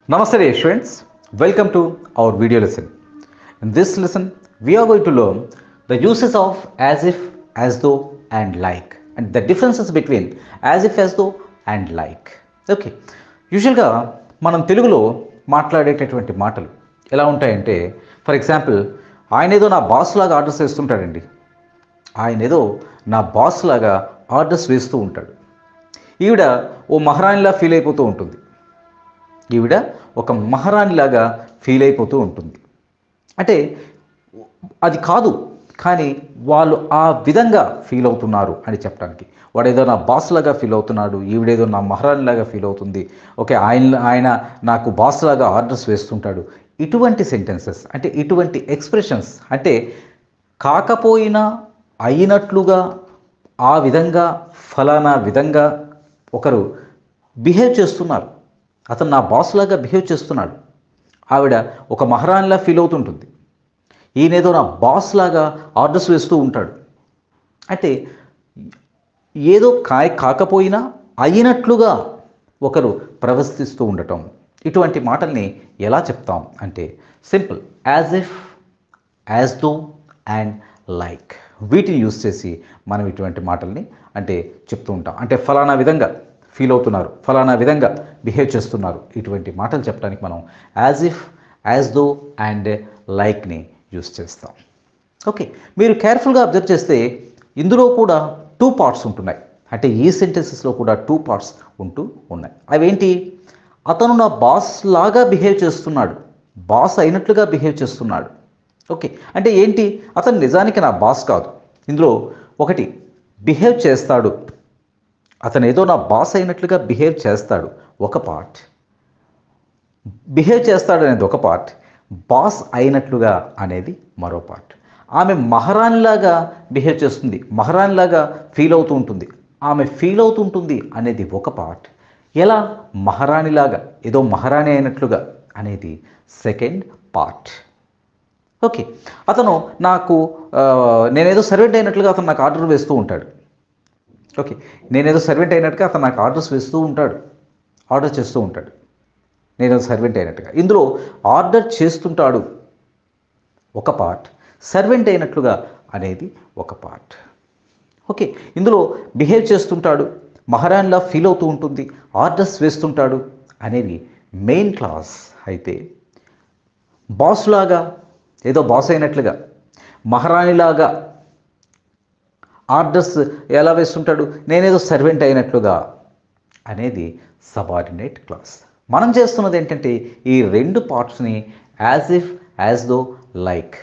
Namaste dear students, welcome to our video lesson. In this lesson, we are going to learn the uses of as if, as though and like and the differences between as if, as though and like. Okay, యూజువల్గా మనం తెలుగులో మాట్లాడేటటువంటి మాటలు ఎలా ఉంటాయంటే, for example, ఆయన ఏదో నా బాస్ లాగా ఆర్డర్స్ వేస్తుంటాడండి. ఆయన ఏదో నా బాస్ లాగా ఆర్డర్స్ వేస్తూ ఉంటాడు. ఈవిడ ఓ మహారాణిలా ఫీల్ అయిపోతూ ఉంటుంది. ఈవిడ ఒక మహారాణిలాగా ఫీల్ అయిపోతూ ఉంటుంది. అంటే అది కాదు, కానీ వాళ్ళు ఆ విధంగా ఫీల్ అవుతున్నారు అని చెప్పడానికి. వాడేదో నా బాస్ లాగా ఫీల్ అవుతున్నాడు, ఈవిడేదో నా మహారాణిలాగా ఫీల్ అవుతుంది. ఓకే, ఆయన నాకు బాస్ లాగా ఆర్డర్స్ వేస్తుంటాడు. ఇటువంటి సెంటెన్సెస్ అంటే ఇటువంటి ఎక్స్ప్రెషన్స్ అంటే కాకపోయినా అయినట్లుగా ఆ విధంగా ఫలానా విధంగా ఒకరు బిహేవ్ చేస్తున్నారు. అతను నా బాస్ లాగా బిహేవ్ చేస్తున్నాడు, ఆవిడ ఒక మహారాణిలా ఫీల్ అవుతుంటుంది. ఈయనేదో నా బాస్ లాగా ఆర్డర్స్ వేస్తూ ఉంటాడు. అంటే ఏదో కాకపోయినా అయినట్లుగా ఒకరు ప్రవర్తిస్తూ ఉండటం. ఇటువంటి మాటల్ని ఎలా చెప్తాం అంటే simple as if, as though and like. వీటిని యూజ్ చేసి మనం ఇటువంటి మాటల్ని అంటే చెప్తూ ఉంటాం. అంటే ఫలానా విధంగా ఫీల్ అవుతున్నారు, ఫలానా విధంగా బిహేవ్ చేస్తున్నారు. ఇటువంటి మాటలు చెప్పడానికి మనం as if, as though and లైక్ని యూజ్ చేస్తాం. ఓకే, మీరు కేర్ఫుల్గా అబ్జర్వ్ చేస్తే ఇందులో కూడా టూ పార్ట్స్ ఉంటున్నాయి. అంటే ఈ సెంటెన్సెస్లో కూడా టూ పార్ట్స్ ఉంటూ ఉన్నాయి. అవేంటి? అతను నా బాస్ లాగా బిహేవ్ చేస్తున్నాడు, బాస్ అయినట్లుగా బిహేవ్ చేస్తున్నాడు. ఓకే, అంటే ఏంటి? అతను నిజానికి నా బాస్ కాదు. ఇందులో ఒకటి బిహేవ్ చేస్తాడు, అతను ఏదో నా బాస్ అయినట్లుగా బిహేవ్ చేస్తాడు ఒక పార్ట్. బిహేవ్ చేస్తాడు అనేది ఒక పార్ట్, బాస్ అయినట్లుగా అనేది మరో పార్ట్. ఆమె మహారాణిలాగా బిహేవ్ చేస్తుంది, మహారాణిలాగా ఫీల్ అవుతూ ఉంటుంది, ఆమె ఫీల్ అవుతుంటుంది అనేది ఒక పార్ట్. ఎలా మహారాణిలాగా ఏదో మహారాణి అయినట్లుగా అనేది సెకండ్ పార్ట్. ఓకే, అతను నాకు నేనేదో సర్వెంట్ అయినట్లుగా అతను నాకు ఆర్డర్ వేస్తూ ఉంటాడు. ఓకే, నేనేదో సర్వెంట్ అయినట్టుగా అతను నాకు ఆర్డర్ చేస్తూ ఉంటాడు. నేనేదో సర్వెంట్ అయినట్టుగా. ఇందులో ఆర్డర్ చేస్తుంటాడు ఒక పార్ట్, సర్వెంట్ అయినట్లుగా అనేది ఒక పార్ట్. ఓకే, ఇందులో బిహేవ్ చేస్తుంటాడు, మహారాణిలా ఫీల్ అవుతూ ఉంటుంది, ఆర్డర్స్ వేస్తుంటాడు అనేది మెయిన్ క్లాస్ అయితే, బాస్ లాగా ఏదో బాస్ అయినట్లుగా, మహారాణిలాగా ఆర్డర్స్ ఎలా వేస్తుంటాడు, నేనేదో సర్వెంట్ అయినట్లుగా అనేది సబార్డినేట్ క్లాస్. మనం చేస్తున్నది ఏంటంటే ఈ రెండు పార్ట్స్ని as if, as though, like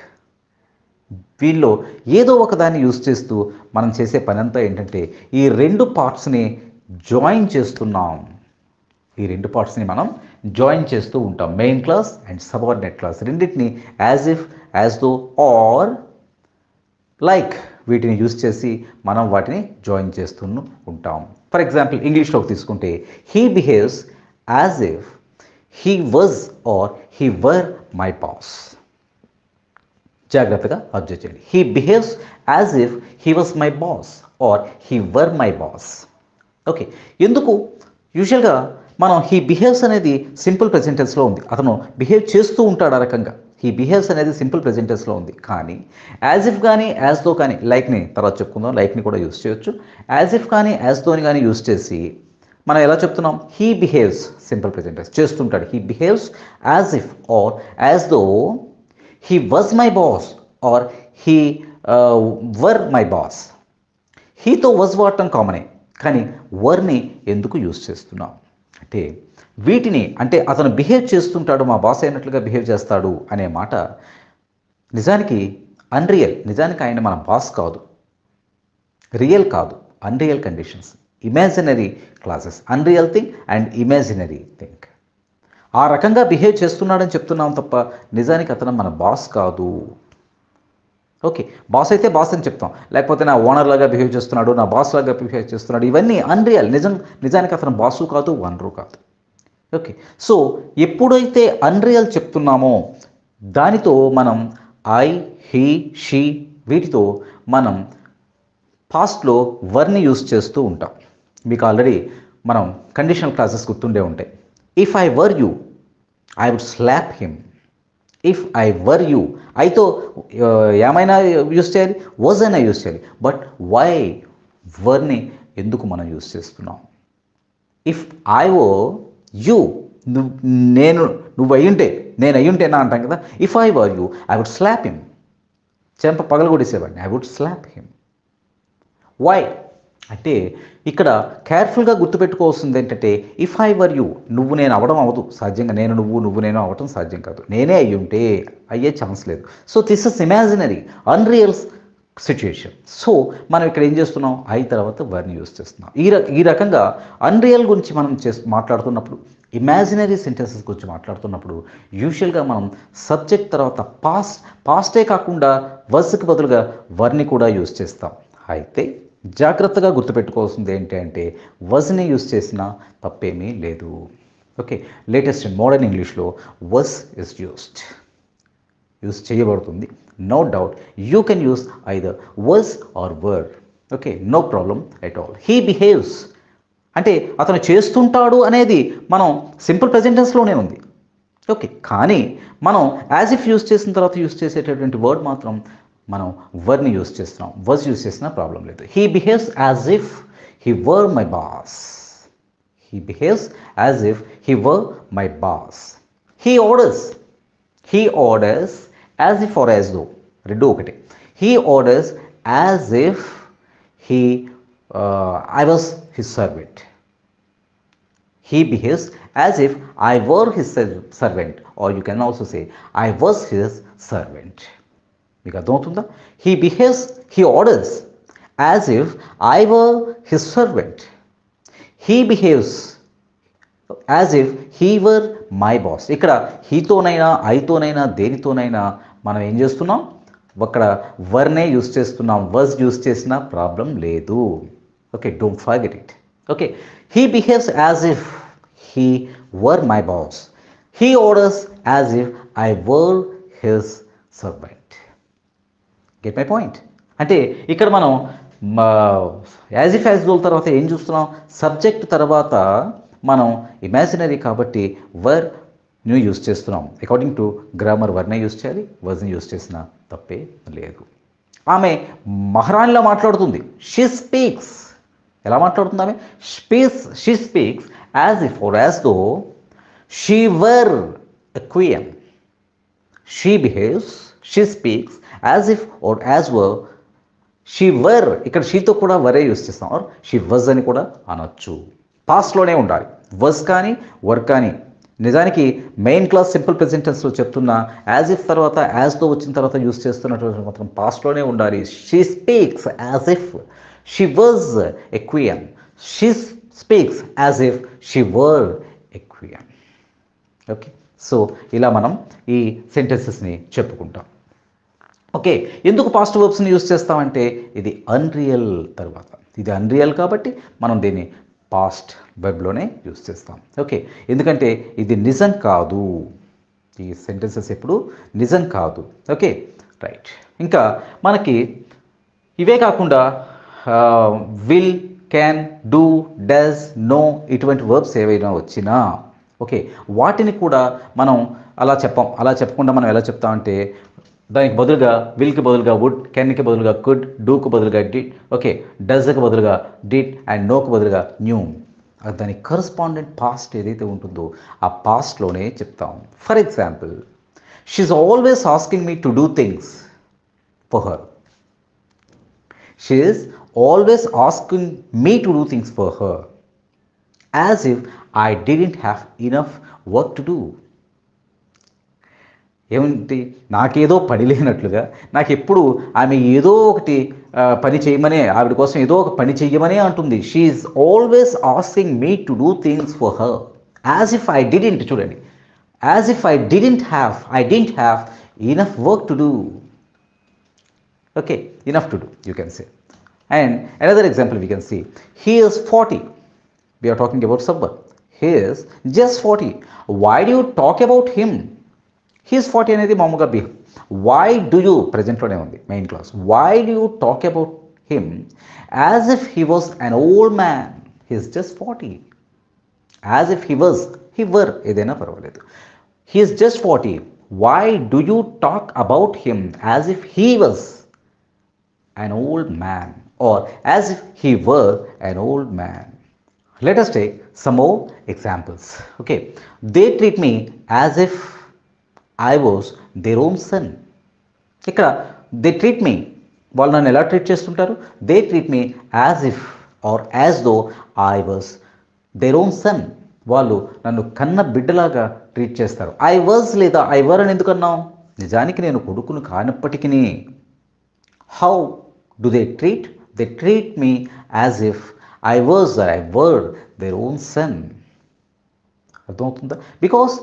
వీళ్ళు ఏదో ఒక దాన్ని యూజ్ చేస్తూ మనం చేసే పని అంతా ఏంటంటే ఈ రెండు పార్ట్స్ని జాయిన్ చేస్తున్నాం. ఈ రెండు పార్ట్స్ని మనం జాయిన్ చేస్తూ ఉంటాం. Main clause and subordinate clause రెండింటిని as if, as though or like వీటిని యూజ్ చేసి మనం వాటిని జాయిన్ చేస్తూ ఉంటాం. ఫర్ ఎగ్జాంపుల్, ఇంగ్లీష్లోకి తీసుకుంటే he behaves as if he was are he were my boss. జాగ్రత్తగా అబ్జర్వ్ చేయండి. He behaves as if he was my boss or he were my boss. Okay, ఎందుకు? యూజువల్గా మనం హీ బిహేవ్స్ అనేది simple present టెన్స్లో ఉంది, అతను behave చేస్తూ ఉంటాడు ఆ రకంగా. హీ బిహేవ్స్ అనేది సింపుల్ ప్రెజెంట్ టెన్స్లో ఉంది. కానీ యాజ్ ఇఫ్ కానీ, యాజ్ దో కానీ, లైక్ని తర్వాత చెప్పుకుందాం, లైక్ని కూడా యూజ్ చేయొచ్చు. యాజ్ ఇఫ్ కానీ, యాజ్ దోని కానీ యూజ్ చేసి మనం ఎలా చెప్తున్నాం? He behaves simple present tense చేస్తుంటాడు. He behaves as if or as though he was my boss or he were my boss. హీతో వాజ్ వాడటం కామనే, కానీ వర్ని ఎందుకు యూజ్ చేస్తున్నాం అంటే వీటిని అంటే అతను బిహేవ్ చేస్తుంటాడు, మా బాస్ అయినట్లుగా బిహేవ్ చేస్తాడు అనే మాట నిజానికి అన్రియల్. నిజానికి ఆయన మన బాస్ కాదు, రియల్ కాదు, unreal conditions, imaginary classes, unreal thing and imaginary thing. ఆ రకంగా బిహేవ్ చేస్తున్నాడని చెప్తున్నాం తప్ప నిజానికి అతను మన బాస్ కాదు. ఓకే, బాస్ అయితే బాస్ అని చెప్తాం, లేకపోతే నా ఓనర్ లాగా బిహేవ్ చేస్తున్నాడు, నా బాస్ లాగా బిహేవ్ చేస్తున్నాడు, ఇవన్నీ అన్రియల్. నిజానికి అతను బాసు కాదు, ఓనరు కాదు. ఓకే, సో ఎప్పుడైతే అన్రియల్ చెప్తున్నామో దానితో మనం ఐ, హీ, షీ వీటితో మనం పాస్ట్లో వర్ని యూజ్ చేస్తూ ఉంటాం. మీకు ఆల్రెడీ మనం కండిషనల్ క్లాసెస్ గుర్తుండే ఉంటాయి. If I were you, I would slap him. If I were you, ఐతో ఏమైనా యూస్ చేయాలి, వాజ్ అయినా యూస్ చేయాలి. బట్ వై వర్ని ఎందుకు మనం యూస్ చేస్తున్నాం? ఇఫ్ ఐ ఓ యూ, నువ్వు నేను నువ్వు అయ్యుంటే నేను అయ్యుంటేనా అంటాం కదా. If I were you I would slap him. చెంప పగలగొట్టేసేవాడిని. I would slap him. Why అంటే ఇక్కడ కేర్ఫుల్గా గుర్తుపెట్టుకోవాల్సింది ఏంటంటే, ఇఫ్ ఐ వర్ యూ, నువ్వు నేను అవ్వడం అవ్వదు సాధ్యంగా. నేను నువ్వు నేను అవ్వటం సాధ్యం కాదు. నేనే అయ్యుంటే అయ్యే ఛాన్స్ లేదు. So this is imaginary, unreal situation. So మనం ఇక్కడ ఏం చేస్తున్నాం? ఐ తర్వాత వర్ని యూస్ చేస్తున్నాం. ఈ రకంగా అన్రియల్ గురించి మనం మాట్లాడుతున్నప్పుడు, ఇమాజినరీ సెంటెన్సెస్ గురించి మాట్లాడుతున్నప్పుడు యూజువల్గా మనం సబ్జెక్ట్ తర్వాత పాస్టే కాకుండా వర్స్కి బదులుగా వర్ని కూడా యూస్ చేస్తాం. అయితే జాగ్రత్తగా గుర్తుపెట్టుకోవాల్సింది ఏంటి అంటే, వజ్ని యూస్ చేసిన తప్పేమీ లేదు. ఓకే, లేటెస్ట్ అండ్ మోడర్న్ ఇంగ్లీష్లో వజ్ ఇస్ యూస్ చేయబడుతుంది. No doubt you can use either was or were. Okay, no problem at all. He behaves అంటే అతను చేస్తుంటాడు అనేది మనం సింపుల్ ప్రెజెంట్ టెన్స్లోనే ఉంది. ఓకే, కానీ మనం యాజ్ ఇఫ్ యూస్ చేసిన తర్వాత యూస్ చేసేటటువంటి వర్డ్ మాత్రం మనం వర్ని యూస్ చేస్తున్నాం. వజ్ యూస్ చేసినా ప్రాబ్లం లేదు. He behaves as if he were my boss. He behaves as if he were my boss. He orders as if or as though, రెండు ఒకటే. He orders as if he I was his servant. He behaves as if I were his servant, or you can also say I was his servant. మీకు అర్థమవుతుందా? he orders as if I were his servant. He behaves as if he were my boss. ఇక్కడ హీతోనైనా ఐతోనైనా దేనితోనైనా మనం ఏం చేస్తున్నాం? అక్కడ వర్నే use చేస్తున్నాం. Was use చేసినా problem లేదు. Okay, don't forget it. Okay, he behaves as if he were my boss. He orders as if I were his servant. Get my point? అంటే ఇక్కడ మనం యాజ్ ఇఫ్ యాజ్ వెల్ తర్వాత ఏం చూస్తున్నాం? Subject తర్వాత మనం ఇమాజినరీ కాబట్టి వర్ న్యూ యూస్ చేస్తున్నాం. అకార్డింగ్ టు గ్రామర్ వర్నే యూస్ చేయాలి. వర్ని యూస్ చేసిన తప్పే లేదు. ఆమె మహారాణిలా మాట్లాడుతుంది. She speaks. ఎలా మాట్లాడుతుంది ఆమె? She speaks as if or as though she were a queen. She behaves, she speaks as if or as were she were. ఇక్కడ షీతో కూడా వరే యూస్ చేస్తాం. ఆర్ షీ వజ్ అని కూడా అనొచ్చు. పాస్ట్లోనే ఉండాలి. వజ్ కానీ వర్ కానీ. నిజానికి మెయిన్ క్లాస్ సింపుల్ ప్రెజెంట్ టెన్స్లో చెప్తున్నా యాజ్ ఇఫ్ తర్వాత యాజ్తో వచ్చిన తర్వాత యూస్ చేస్తున్నటువంటి మాత్రం పాస్ట్లోనే ఉండాలి. She speaks as if she was a queen. She speaks as if she were a queen. Okay, so ఇలా మనం ఈ సెంటెన్సెస్ని చెప్పుకుంటాం. ఓకే, ఎందుకు పాస్ట్ వర్బ్స్ని యూస్ చేస్తామంటే ఇది అన్రియల్ తర్వాత. ఇది అన్రియల్ కాబట్టి మనం దీన్ని పాస్ట్ వెబ్లోనే యూస్ చేస్తాం. ఓకే, ఎందుకంటే ఇది నిజం కాదు. ఈ సెంటెన్సెస్ ఎప్పుడు నిజం కాదు. Okay, right. ఇంకా మనకి ఇవే కాకుండా will, can, do, does, know ఇటువంటి వర్బ్స్ ఏవైనా వచ్చినా ఓకే, వాటిని కూడా మనం అలా చెప్పకుండా మనం ఎలా చెప్తామంటే దానికి బదులుగా విల్కి బదులుగా వుడ్, కెన్కి బదులుగా కుడ్, డూకు బదులుగా డిడ్, ఓకే, డస్కి బదులుగా డిడ్ అండ్ నోకు బదులుగా న్యూ. దాని కరస్పాండెంట్ పాస్ట్ ఏదైతే ఉంటుందో ఆ పాస్ట్లోనే చెప్తాం. For example, she always asking me to do things for her. She is always asking me to do things for her as if I didn't have enough work to do. ఏమిటి? నాకేదో పని లేనట్లుగా, నాకు ఎప్పుడు ఆమె ఏదో ఒకటి పని చేయమనే, ఆవిడ కోసం ఏదో ఒక పని చెయ్యమనే అంటుంది. She is always asking me to do things for her as if I didn't. చూడండి, as if I didn't have enough work to do. Okay, enough to do, you can say. And another example we can see, he is 40. We are talking about someone. He is just 40. Why do you talk about him? He is 40 అనేది మామూలుగా behave. Why do you, ప్రెజెంట్లోనే ఉంది main class. Why do you talk about him as if he was an old man? He is just 40. As if he were, ఏదైనా పర్వాలేదు. He is just 40. Why do you talk about him as if he was an old man or as if he were an old man? Let us take some more examples. Okay, they treat me as if I was their own son. ఇక్కడ they treat me, వాళ్ళు నన్ను ఎలా treat చేస్తుంటారు? They treat me as if or as though I was their own son. వాళ్ళు నన్ను కన్న బిడ్డలాగా treat చేస్తారు. ఐ వాజ్ లేదా ఐ వర్ అని ఎందుకు అన్నాం? నిజానికి నేను కొడుకును కానప్పటికీ. How do they treat? They treat me as if I was or I were their own son. అర్థమవుతుందా? Because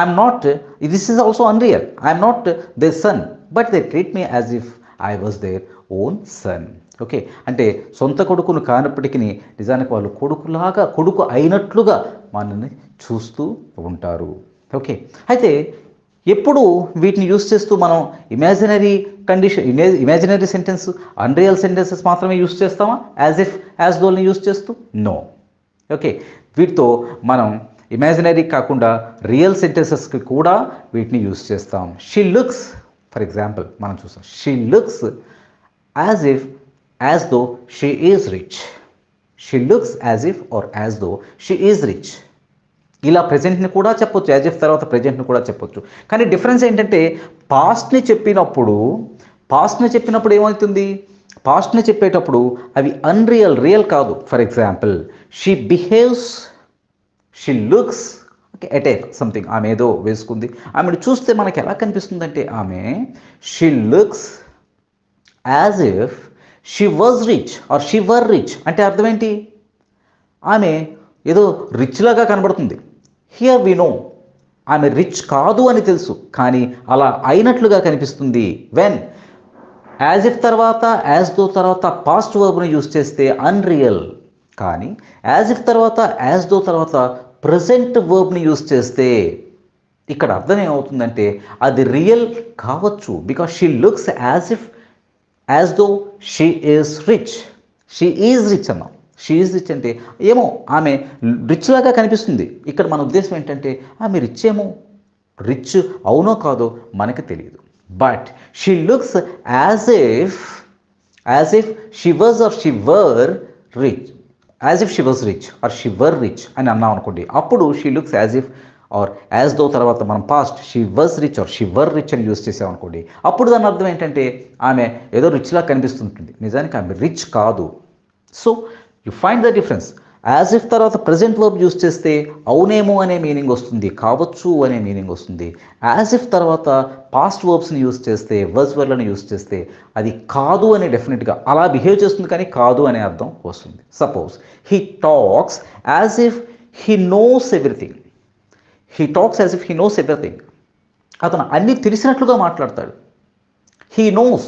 I'm not, this is also unreal. I'm not there sun, but they treat me as if I was their own sun. Okay, అంటే సొంత కొడుకును కానప్పటికీ నిజానికి వాళ్ళు కొడుకులాగా, కొడుకు అయినట్లుగా మనల్ని చూస్తూ ఉంటారు. ఓకే, అయితే ఎప్పుడు వీటిని యూస్ చేస్తూ మనం imaginary condition, imaginary sentence, unreal sentences మాత్రమే యూస్ చేస్తామా? యాజ్ ఇఫ్, యాజ్ దోల్ని యూస్ చేస్తూ? నో. ఓకే, వీటితో మనం ఇమాజినరీ కాకుండా రియల్ సెంటెన్సెస్కి కూడా వీటిని యూస్ చేస్తాం. షీ లుక్స్, ఫర్ ఎగ్జాంపుల్ మనం చూస్తాం, she looks as if as though she is rich. She looks as if or as though she is rich. ఇలా ప్రజెంట్ని కూడా చెప్పొచ్చు, యాజ్ ఇఫ్ తర్వాత ప్రజెంట్ని కూడా చెప్పొచ్చు. కానీ డిఫరెన్స్ ఏంటంటే పాస్ట్ని చెప్పినప్పుడు ఏమవుతుంది? పాస్ట్ని చెప్పేటప్పుడు అవి అన్రియల్, రియల్ కాదు. For example, she behaves, she looks at a something, ఆమె ఏదో వేసుకుంది, ఆమెను చూస్తే మనకి ఎలా కనిపిస్తుందంటే ఆమె she looks as if she was rich or she were rich. అంటే అర్థం ఏంటి? ఆమె ఏదో రిచ్ లాగా కనబడుతుంది. హియర్ వి నో ఆమె రిచ్ కాదు అని తెలుసు, కానీ అలా అయినట్లుగా కనిపిస్తుంది. వెన్ యాజ్ ఇఫ్ తర్వాత యాజ్ దో తర్వాత పాస్ట్ వర్బ్ని యూస్ చేస్తే అన్రియల్, కానీ యాజ్ ఇఫ్ తర్వాత యాజ్ దో తర్వాత ప్రజెంట్ వర్బ్ని యూస్ చేస్తే ఇక్కడ అర్థం ఏమవుతుందంటే అది రియల్ కావచ్చు. Because she looks as if as though she is rich. She is rich అన్నాం. షీ ఈజ్ రిచ్ అంటే ఏమో ఆమె రిచ్ లాగా కనిపిస్తుంది. ఇక్కడ మన ఉద్దేశం ఏంటంటే ఆమె రిచ్ ఏమో, రిచ్ అవునో కాదో మనకి తెలియదు. But she looks as if she was or she were rich, as if she was rich or she were rich అని అన్నాం అనుకోండి. అప్పుడు she looks as if or as though తర్వాత మనం past she was rich or she were rich అని use చేసాం అనుకోండి. అప్పుడు దాని అర్థం ఏంటంటే ఆమె ఏదో రిచ్లా కనిపిస్తుంటుంది, నిజానికి ఆమె రిచ్ కాదు. So you find the difference. As if తర్వాత ప్రజెంట్ వర్బ్ యూస్ చేస్తే అవునేమో అనే మీనింగ్ వస్తుంది, కావచ్చు అనే మీనింగ్ వస్తుంది. యాజ్ ఇఫ్ తర్వాత పాస్ట్ వర్బ్స్ని యూస్ చేస్తే, వర్స్ వర్లను యూస్ చేస్తే అది కాదు అని డెఫినెట్గా అలా బిహేవ్ చేస్తుంది, కానీ కాదు అనే అర్థం వస్తుంది. Suppose he talks as if he knows everything. He talks as if he knows everything. అతను అన్నీ తెలిసినట్లుగా మాట్లాడతాడు. హీ నోస్,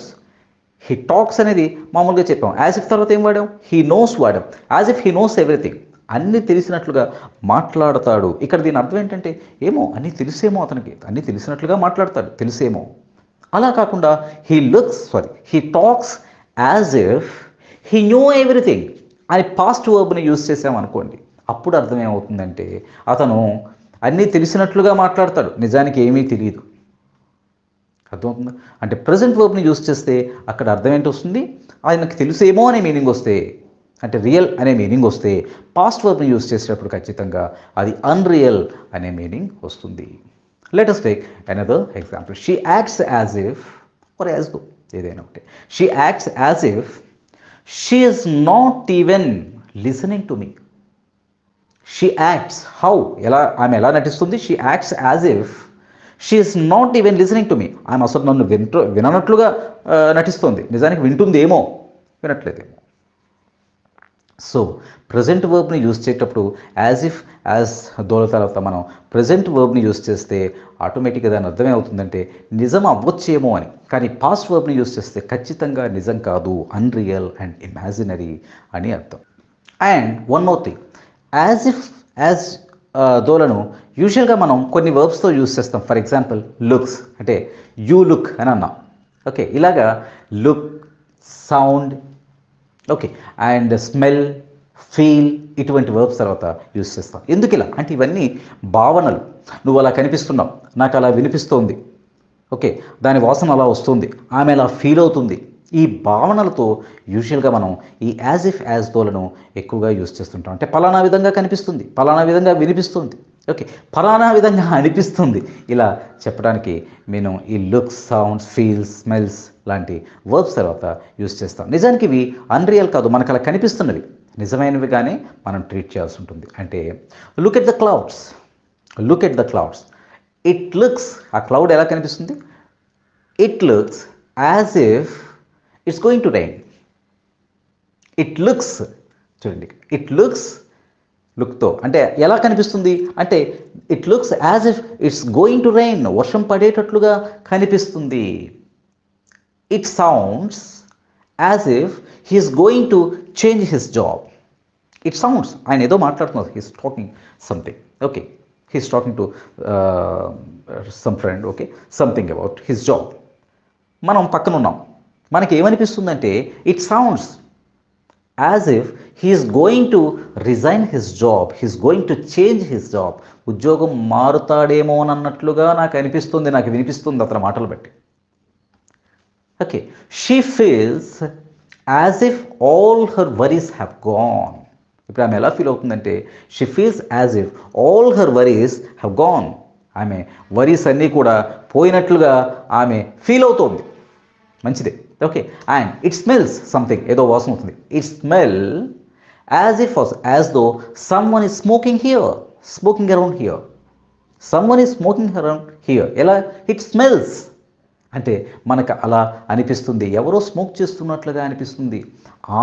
హీ టాక్స్ అనేది మామూలుగా చెప్పాం. యాజ్ ఇఫ్ తర్వాత ఏం వాడాం? హీ నోస్ వాడాం. As if he knows everything, అన్నీ తెలిసినట్లుగా మాట్లాడతాడు. ఇక్కడ దీని అర్థం ఏంటంటే ఏమో అన్నీ తెలిసేమో, అతనికి అన్నీ తెలిసినట్లుగా మాట్లాడతాడు, తెలిసేమో. అలా కాకుండా he talks as if he know everything అని పాస్ట్ వర్బ్ని యూజ్ చేసామనుకోండి. అప్పుడు అర్థం ఏమవుతుందంటే అతను అన్నీ తెలిసినట్లుగా మాట్లాడతాడు, నిజానికి ఏమీ తెలియదు. అర్థమవుతుందా? అంటే ప్రజెంట్ వర్బ్ని యూస్ చేస్తే అక్కడ అర్థం ఏంటి వస్తుంది? ఆయనకు తెలుసేమో అనే మీనింగ్ వస్తే, అంటే రియల్ అనే మీనింగ్ వస్తే, పాస్ట్ వర్బ్ని యూస్ చేసేటప్పుడు ఖచ్చితంగా అది అన్రియల్ అనే మీనింగ్ వస్తుంది. Let us take another example. She acts as if or as though, ఏదైనా ఒకటి. She acts as if she is not even listening to me. She acts how? ఆమె ఎలా నటిస్తుంది? She acts as if she is not even listening to me. ఆమె అసలు నన్ను విననట్లుగా నటిస్తుంది, నిజానికి వింటుందేమో, వినట్లేదేమో. సో ప్రజెంట్ వర్బ్ని యూజ్ చేసేటప్పుడు యాజ్ ఇఫ్, యాజ్ దోల తర్వాత మనం ప్రజెంట్ వర్బ్ని యూజ్ చేస్తే ఆటోమేటిక్గా దాని అర్థమే అవుతుందంటే నిజం అవ్వచ్చేమో అని. కానీ పాస్ట్ వర్బ్ని యూజ్ చేస్తే ఖచ్చితంగా నిజం కాదు, అన్రియల్ అండ్ ఇమాజినరీ అని అర్థం. And one more thing, as if, as దోలను యూజువల్గా మనం కొన్ని వర్బ్స్తో యూజ్ చేస్తాం. ఫర్ ఎగ్జాంపుల్ లుక్స్ అంటే యూ లుక్ అని అన్నాం. ఓకే, ఇలాగా look, sound, okay, and smell, feel ఇటువంటి వర్బ్స్ తర్వాత యూస్ చేస్తాం. ఎందుకు ఇలా అంటే ఇవన్నీ భావనలు. నువ్వు అలా కనిపిస్తున్నావు, నాకు అలా వినిపిస్తోంది, ఓకే, దాని వాసన అలా వస్తుంది, ఆమె అలా ఫీల్ అవుతుంది. ఈ భావనలతో యూజువల్గా మనం ఈ యాజ్ ఇఫ్ యాజ్ దోలను ఎక్కువగా యూజ్ చేస్తుంటాం. అంటే పలానా విధంగా కనిపిస్తుంది, పలానా విధంగా వినిపిస్తుంది, ఓకే, పలానా విధంగా అనిపిస్తుంది, ఇలా చెప్పడానికి నేను ఈ లుక్స్, సౌండ్స్, ఫీల్స్, స్మెల్స్ లాంటి వర్బ్స్ తర్వాత యూజ్ చేస్తాం. నిజానికి ఇవి అన్రియల్ కాదు, మనకు అలా కనిపిస్తున్నవి నిజమైనవిగానే మనం ట్రీట్ చేయాల్సి ఉంటుంది. అంటే look at the clouds, look at the clouds, it looks, ఆ క్లౌడ్ ఎలా కనిపిస్తుంది, it looks as if it's going to rain. It looks, చూడండి, ఇట్ లుక్స్ లుక్తో అంటే ఎలా కనిపిస్తుంది అంటే it looks as if it's going to rain, వర్షం పడేటట్లుగా కనిపిస్తుంది. It sounds as if he's going to change his job. It sounds, ఆయన ఏదో మాట్లాడుతున్నారు, he's talking something, okay, he's talking to some friend, okay, something about his job. మనం పక్కన ఉన్నాం, మనకి ఏమనిపిస్తుందంటే it sounds as if he's going to resign his job, he's going to change his job. ఉద్యోగం మారుతాడేమో అన్నట్లుగా నాకు అనిపిస్తుంది, నాకు వినిపిస్తుంది అతని మాటలు బట్టి. Okay, she feels as if all her worries have gone. ఇప్పుడు ఆమె ఎలా ఫీల్ అవుతుందంటే she feels as if all her worries have gone. ఆమె వరీస్ అన్నీ కూడా పోయినట్లుగా ఆమె ఫీల్ అవుతోంది. మంచిదే, okay. And it smells something, ఏదో వాసన అవుతుంది. It smell as if as though someone is smoking here, smoking around here, someone is smoking around here. ఎలా, ఇట్ స్మెల్స్ అంటే మనకు అలా అనిపిస్తుంది, ఎవరో స్మోక్ చేస్తున్నట్లుగా అనిపిస్తుంది,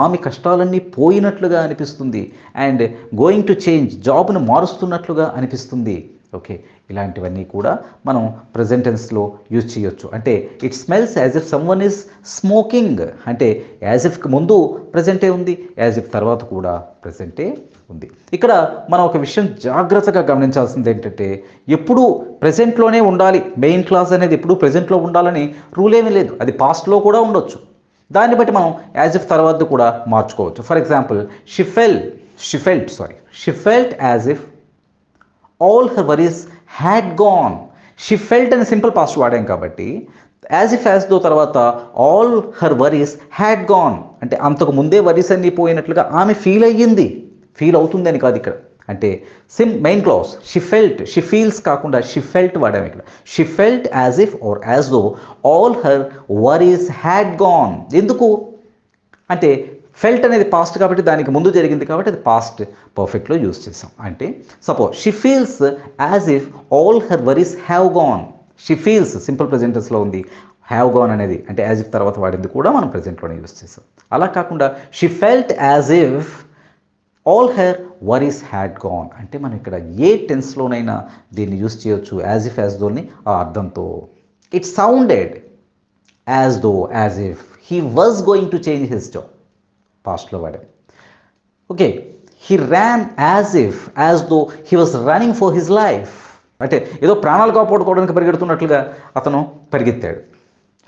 ఆమె కష్టాలన్నీ పోయినట్లుగా అనిపిస్తుంది, అండ్ గోయింగ్ టు చేంజ్, జాబ్ను మారుస్తున్నట్లుగా అనిపిస్తుంది. ఓకే, ఇలాంటివన్నీ కూడా మనం ప్రజెంట్ టెన్స్లో యూజ్ చేయొచ్చు. అంటే it smells as if someone is smoking, అంటే యాజ్ ఇఫ్ ముందు ప్రజెంటే ఉంది, యాజ్ ఇఫ్ తర్వాత కూడా ప్రజెంటే ఉంది. ఇక్కడ మనం ఒక విషయం జాగ్రత్తగా గమనించాల్సింది ఏంటంటే ఎప్పుడూ ప్రజెంట్లోనే ఉండాలి, మెయిన్ క్లాస్ అనేది ఎప్పుడూ ప్రజెంట్లో ఉండాలని రూల్ ఏమీ లేదు. అది పాస్ట్లో కూడా ఉండొచ్చు, దాన్ని బట్టి మనం యాజ్ ఇఫ్ తర్వాత కూడా మార్చుకోవచ్చు. For example she felt as if all her worries had gone. She felt అని సింపుల్ పాస్ట్ వాడాం కాబట్టి యాజ్ ఇఫ్ యాజ్ దో తర్వాత all her worries had gone అంటే అంతకు ముందే వరీస్ అన్నీ పోయినట్లుగా ఆమె ఫీల్ అయ్యింది, ఫీల్ అవుతుంది అని కాదు ఇక్కడ. అంటే మెయిన్ క్లాస్ షీ ఫీల్స్ కాకుండా షీ ఫెల్ట్ వాడాము ఇక్కడ. She felt as if or as though all her worries had gone. ఎందుకు అంటే ఫెల్ట్ అనేది పాస్ట్ కాబట్టి దానికి ముందు జరిగింది కాబట్టి అది పాస్ట్ పర్ఫెక్ట్లో యూజ్ చేసాం. అంటే suppose she feels as if all her worries have gone. She feels simple ప్రెజెంటెన్స్లో ఉంది, హ్యావ్ గాన్ అనేది అంటే యాజ్ ఇఫ్ తర్వాత వాడింది కూడా మనం ప్రెజెంట్లోనే యూజ్ చేసాం. అలా కాకుండా she felt as if all her worries had gone అంటే మనం ఇక్కడ ఏ టెన్స్లోనైనా దీన్ని యూజ్ చేయొచ్చు యాజ్ ఇఫ్ యాజ్ దోని ఆ అర్థంతో. It sounded as though as if he was going to change his job, పాస్ట్లో వాడాం. Okay, he ran as if as though he was running for his life అంటే ఏదో ప్రాణాలు కాపాడుకోవడానికి పరిగెడుతున్నట్లుగా అతను పరిగెత్తాడు.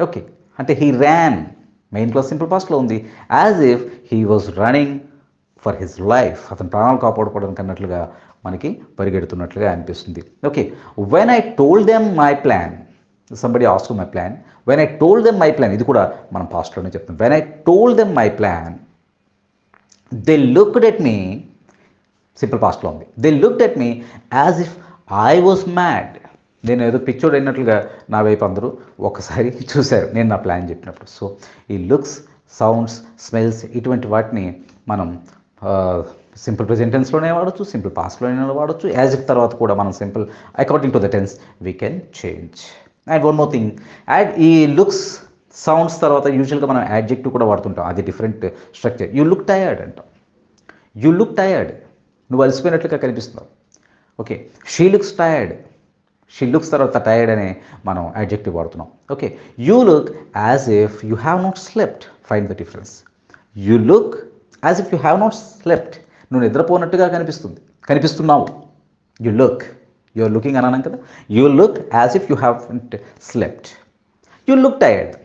ఓకే, అంటే he ran main class simple పాస్ట్లో ఉంది, as if he was running for his life అతను ప్రాణాలు కాపాడుకోవడానికి అన్నట్లుగా మనకి పరిగెడుతున్నట్లుగా అనిపిస్తుంది. Okay, when I told them my plan, somebody asked my plan, when I told them my plan, ఇది కూడా మనం పాస్ట్లోనే చెప్తాం. When I told them my plan they looked at me, simple పాస్ట్లో ఉంది, they looked at me as if I was mad. నేను ఏదో picture అయినట్లుగా నా వైపు అందరూ ఒకసారి చూశారు నేను నా ప్లాన్ చెప్పినప్పుడు. సో ఈ లుక్స్, సౌండ్స్, స్మెల్స్ ఇటువంటి వాటిని మనం సింపుల్ ప్రెజెంట్ టెన్స్లోనే వాడచ్చు, సింపుల్ పాస్ట్లోనే వాడచ్చు, యాజ్ ఇఫ్ తర్వాత కూడా మనం simple according to the tense we can change. And one more thing, ఈ లుక్స్, సౌండ్స్ తర్వాత యూజువల్గా మనం యాడ్జెక్టివ్ కూడా వాడుతుంటాం, అది different structure. You look tired అంటాం, యూ లుక్ టయర్డ్, నువ్వు అలసిపోయినట్లుగా కనిపిస్తున్నావు. Okay, she looks tired, she looks తర్వాత టయర్డ్ అనే మనం యాడ్జెక్టివ్ వాడుతున్నాం. Okay, you look as if you have not slept, find the difference. You look as if you have not slept, నువ్వు నిద్రపోనట్టుగా కనిపిస్తున్నావు. You look, you are looking అన్నాను కదా, you look as if you have slept, you look tired.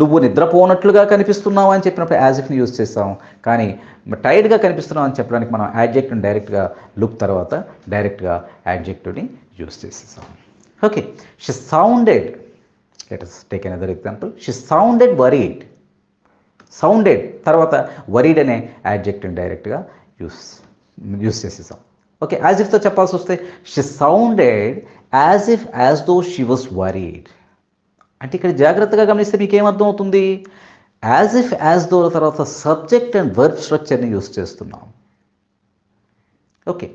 నువ్వు నిద్రపోనట్లుగా కనిపిస్తున్నావు అని చెప్పినప్పుడు యాజ్ ఇఫ్ని యూజ్ చేస్తాం. కానీ టైర్డ్గా కనిపిస్తున్నావు అని చెప్పడానికి మనం యాడ్జెక్టివ్ని డైరెక్ట్గా లుక్ తర్వాత డైరెక్ట్గా యాడ్జెక్టివ్ని యూజ్ చేసేసాం. Okay, she sounded, let us take another example. She sounded worried. Sounded తర్వాత వరీడ్ అనే యాడ్జెక్టివ్ని డైరెక్ట్గా యూజ్ చేసేసాం. ఓకే, యాజ్ ఇఫ్తో చెప్పాల్సి వస్తే she sounded as if as though she was worried. అంటే ఇక్కడ జాగ్రత్తగా గమనిస్తే మీకు ఏమర్థం అవుతుంది? యాజ్ ఇఫ్ యాజ్ దో తర్వాత సబ్జెక్ట్ అండ్ వర్బ్ స్ట్రక్చర్ని యూజ్ చేస్తున్నాం. ఓకే,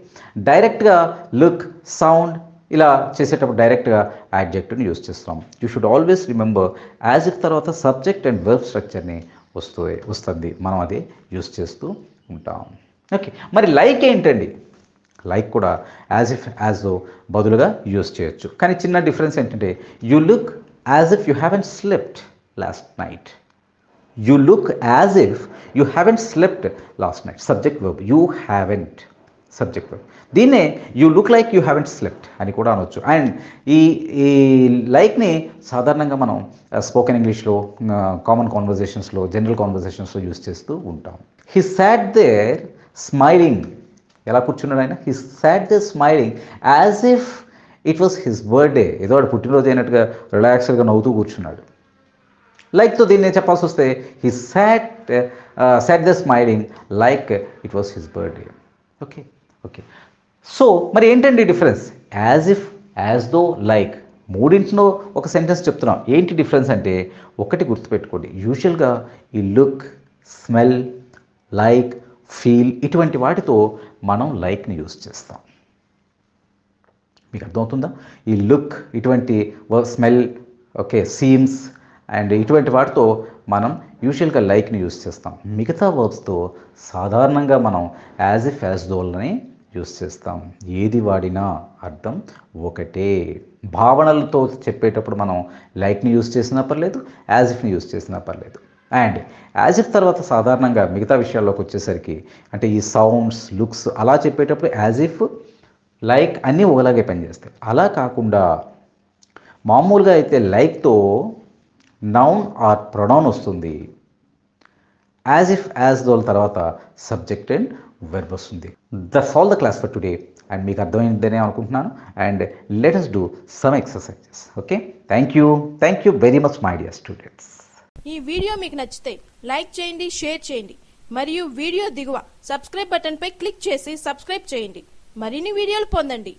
డైరెక్ట్గా లుక్, సౌండ్ ఇలా చేసేటప్పుడు డైరెక్ట్గా యాడ్జెక్టివ్ని యూజ్ చేస్తాం. You should always remember as if తర్వాత సబ్జెక్ట్ అండ్ వర్బ్ స్ట్రక్చర్ని వస్తుంది, మనం అది యూజ్ చేస్తూ ఉంటాం. ఓకే, మరి లైక్ ఏంటండి? లైక్ కూడా యాజ్ ఇఫ్ యాజ్ దో బదులుగా యూజ్ చేయొచ్చు. కానీ చిన్న డిఫరెన్స్ ఏంటంటే you look as if you haven't slept last night. You look as if you haven't slept last night. Subject verb, you haven't subject verb. దీన్నే you look like you haven't slept అని కూడా అనొచ్చు. And ఈ లైక్ని సాధారణంగా మనం spoken ఇంగ్లీష్లో, common కాన్వర్జేషన్స్లో, general కాన్వర్జేషన్స్లో యూజ్ చేస్తూ ఉంటాం. He sat there smiling. ఎలా కూర్చున్నాడు ఆయన? He sat there smiling as if it was his birthday. ఏదో వాడు పుట్టినరోజు అయినట్టుగా రిలాక్స్డ్గా నవ్వుతూ కూర్చున్నాడు. లైక్తో దీన్ని చెప్పాల్సి వస్తే he sat the smiling like it was his birthday. Okay okay, so మరి ఏంటండి difference? As if, as though, like మూడింటిలో ఒక సెంటెన్స్ చెప్తున్నాం. ఏంటి డిఫరెన్స్ అంటే ఒకటి గుర్తుపెట్టుకోండి, యూజువల్గా ఈ లుక్, స్మెల్, లైక్, ఫీల్ ఇటువంటి వాటితో మనం లైక్ని యూజ్ చేస్తాం. మీకు అర్థమవుతుందా? ఈ లుక్, ఇటువంటి స్మెల్, ఓకే, సీమ్స్ అండ్ ఇటువంటి వాటితో మనం యూజువల్గా లైక్ని యూజ్ చేస్తాం. మిగతా వర్బ్స్తో సాధారణంగా మనం యాజ్ ఇఫ్ యాజ్ దోల్ని యూజ్ చేస్తాం. ఏది వాడినా అర్థం ఒకటే. భావనలతో చెప్పేటప్పుడు మనం లైక్ని యూజ్ చేసినా పర్లేదు, యాజ్ ఇఫ్ని యూజ్ చేసినా పర్లేదు. అండ్ యాజ్ ఇఫ్ తర్వాత సాధారణంగా మిగతా విషయాల్లోకి వచ్చేసరికి అంటే ఈ సౌండ్స్, లుక్స్ అలా చెప్పేటప్పుడు యాజ్ ఇఫ్, లైక్ అన్నీ ఒకలాగే పనిచేస్తాయి. అలా కాకుండా మామూలుగా అయితే లైక్తో నౌన్ ఆర్ ప్రొనౌన్ వస్తుంది. యాజ్ ఇఫ్ యాజ్ దోల్ తర్వాత సబ్జెక్ట్ అండ్ వెర్బ్ వస్తుంది. That's all the class for today. And మీకు అర్థమైందనే అనుకుంటున్నాను. And let us do some exercises. Okay, thank you very much my dear students. ఈ వీడియో మీకు నచ్చితే like చేయండి, share చేయండి మరియు వీడియో దిగువ సబ్స్క్రైబ్ బటన్ పై క్లిక్ చేసి సబ్స్క్రైబ్ చేయండి. మరిన్ని వీడియోలు పొందండి.